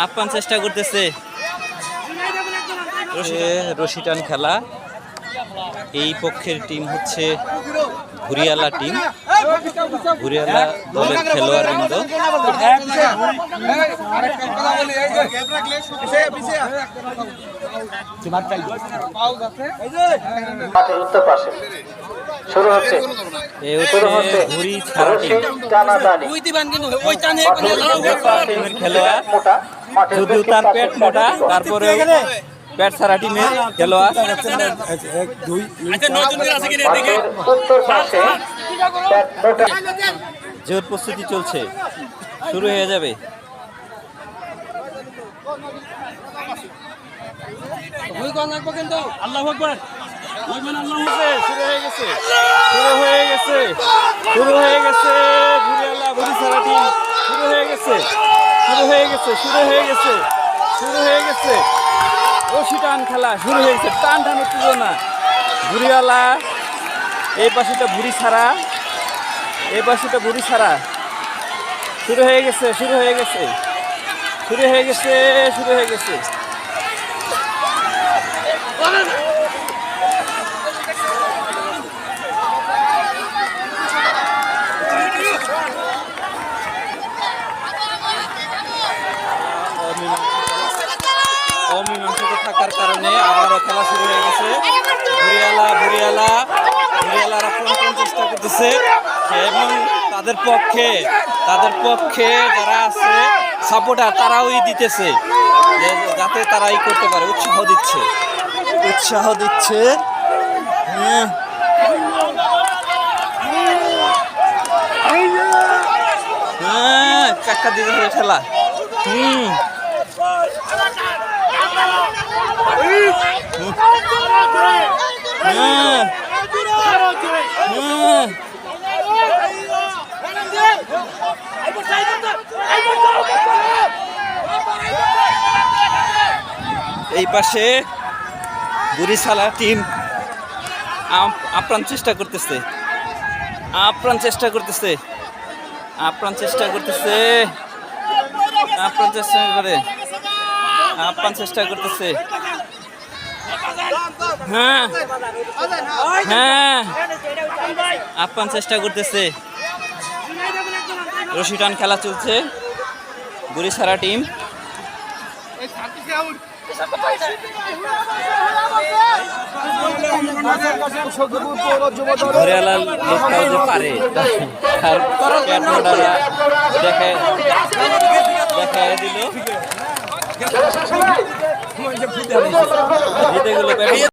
আপ্রাণ চেষ্টা করতেছে রশি টান খেলা। এই পক্ষের টিম হচ্ছে ঘুরিয়ালা টিম, ঘুরিয়ালা দলের খেলোয়াড়বৃন্দ। উত্তর পাশে শুরু হচ্ছে ঘুরি ছাড়া টিম খেলোয়াড়, যদিও তার পেট মোটা তারপরে পেট ছাড়া টিমের খেলোয়াড়। জোর প্রস্তুতি চলছে, শুরু হয়ে যাবে। আল্লাহু আকবার, শুরু হয়ে গেছে, শুরু হয়ে গেছে, শুরু হয়ে গেছে। ঘুরিয়ালা ঘুরি ছাড়া টিম শুরু হয়ে গেছে, শুরু হয়ে গেছে, শুরু হয়ে গেছে, শুরু হয়ে গেছে। রশি টান খেলা শুরু হয়ে গেছে, টান টান উত্তেজনা। ঘুরিয়ালা এই পাশেটা ভুড়ি ছাড়া, এই পাশেটা ভুড়ি ছাড়া। শুরু হয়ে গেছে, শুরু হয়ে গেছে, শুরু হয়ে গেছে, শুরু হয়ে গেছে। অমীমাংসিত থাকার কারণে আবারও খেলা শুরু হয়ে গেছে। ঘুরিয়ালারা আক্রমণ চেষ্টা করতেছে এবং তাদের পক্ষে যারা আছে সাপোর্টার তারাও দিতেছে যাতে তারাই করতে পারে, উৎসাহ দিচ্ছে। কাক্কা দিতে হবে খেলা। এই পাশে বুড়িশালা টিম আপ্রাণ চেষ্টা করতেছে, আপ্রাণ চেষ্টা করতেছে, আপ্রাণ চেষ্টা করতেছে, আপ্রাণ চেষ্টা করে, আপ্রাণ চেষ্টা করতেছে। হ্যাঁ হ্যাঁ, আপ্রাণ চেষ্টা করতেছে। রশি টান খেলা চলছে, বুড়িছাড়া টিম। ঘুরিয়ালা লোকটাও যে পারে দেখা দিল।